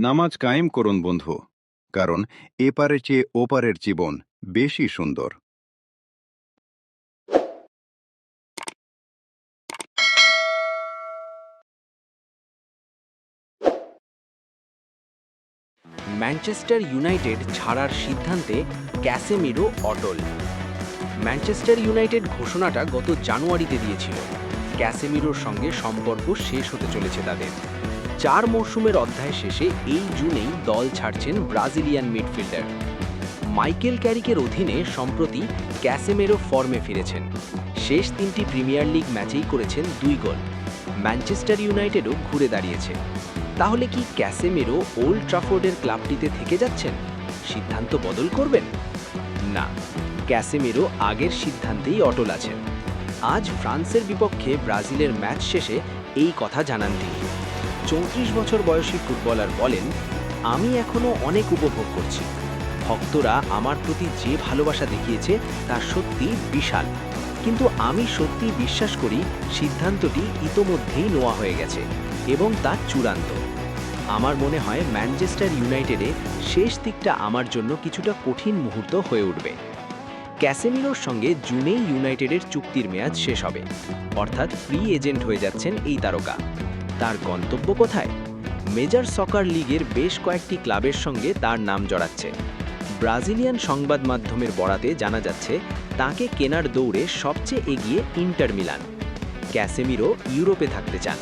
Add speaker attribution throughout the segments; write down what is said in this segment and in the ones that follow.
Speaker 1: নামাজ কায়েম করুন বন্ধু, কারণ এপারের চেয়ে ওপারের জীবন বেশি সুন্দর।
Speaker 2: ম্যানচেস্টার ইউনাইটেড ছাড়ার সিদ্ধান্তে ক্যাসেমিরো অটল। ম্যানচেস্টার ইউনাইটেড ঘোষণাটা গত জানুয়ারিতে দিয়েছিল ক্যাসেমিরোর সঙ্গে সম্পর্ক শেষ হতে চলেছে তাদের। 4 মরশুমের অধ্যায় শেষে এই জুনেই দল ছাড়ছেন ব্রাজিলিয়ান মিডফিল্ডার। মাইকেল ক্যারিকের অধীনে সম্প্রতি ক্যাসেমিরো ফর্মে ফিরেছেন। শেষ 3টি প্রিমিয়ার লিগ ম্যাচেই করেছেন 2 গোল। ম্যানচেস্টার ইউনাইটেডও ঘুরে দাঁড়িয়েছে। তাহলে কি ক্যাসেমিরো ওল্ড ট্রাফোর্ডের ক্লাবটিতে থেকে যাচ্ছেন? সিদ্ধান্ত বদল করবেন? না, ক্যাসেমিরো আগের সিদ্ধান্তেই অটল আছেন। আজ ফ্রান্সের বিপক্ষে ব্রাজিলের ম্যাচ শেষে এই কথা জানান তিনি। 34 বছর বয়সী ফুটবলার বলেন, আমি এখনও অনেক উপভোগ করছি। ভক্তরা আমার প্রতি যে ভালোবাসা দেখিয়েছে তা সত্যি বিশাল। কিন্তু আমি সত্যি বিশ্বাস করি সিদ্ধান্তটি ইতোমধ্যেই নেওয়া হয়ে গেছে এবং তা চূড়ান্ত। আমার মনে হয় ম্যানচেস্টার ইউনাইটেডে শেষ দিকটা আমার জন্য কিছুটা কঠিন মুহূর্ত হয়ে উঠবে। ক্যাসেমিরোর সঙ্গে জুনেই ইউনাইটেডের চুক্তির মেয়াদ শেষ হবে, অর্থাৎ ফ্রি এজেন্ট হয়ে যাচ্ছেন এই তারকা। তার গন্তব্য কোথায়? মেজর সকার লিগের বেশ কয়েকটি ক্লাবের সঙ্গে তার নাম জড়াচ্ছে। ব্রাজিলিয়ান সংবাদ মাধ্যমের বরাতে জানা যাচ্ছে তাকে কেনার দৌড়ে সবচেয়ে এগিয়ে ইন্টার মিলান। ক্যাসেমিরো ইউরোপে থাকতে চান।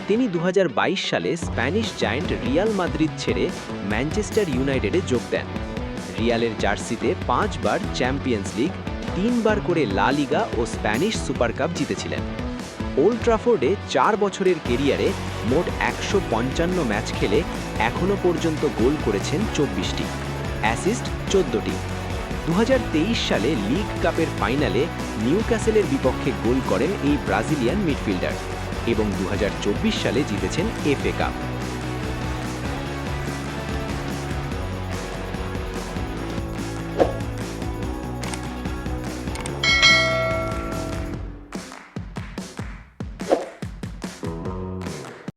Speaker 2: তিনি 2022 সালে স্প্যানিশ জায়ান্ট রিয়াল মাদ্রিদ ছেড়ে ম্যানচেস্টার ইউনাইটেডে যোগ দেন। রিয়ালের জার্সিতে 5 বার চ্যাম্পিয়ন্স লিগ, 3 বার করে লা লিগা ও স্প্যানিশ সুপার কাপ জিতেছিলেন। ওল্ড ট্রাফোর্ডে 4 বছরের কেরিয়ারে মোট 155 ম্যাচ খেলে এখনও পর্যন্ত গোল করেছেন 24টি, অ্যাসিস্ট 14টি। 2023 সালে লিগ কাপের ফাইনালে নিউক্যাসলের বিপক্ষে গোল করেন এই ব্রাজিলিয়ান মিডফিল্ডার এবং 2024 সালে জিতেছেন এফএ কাপ।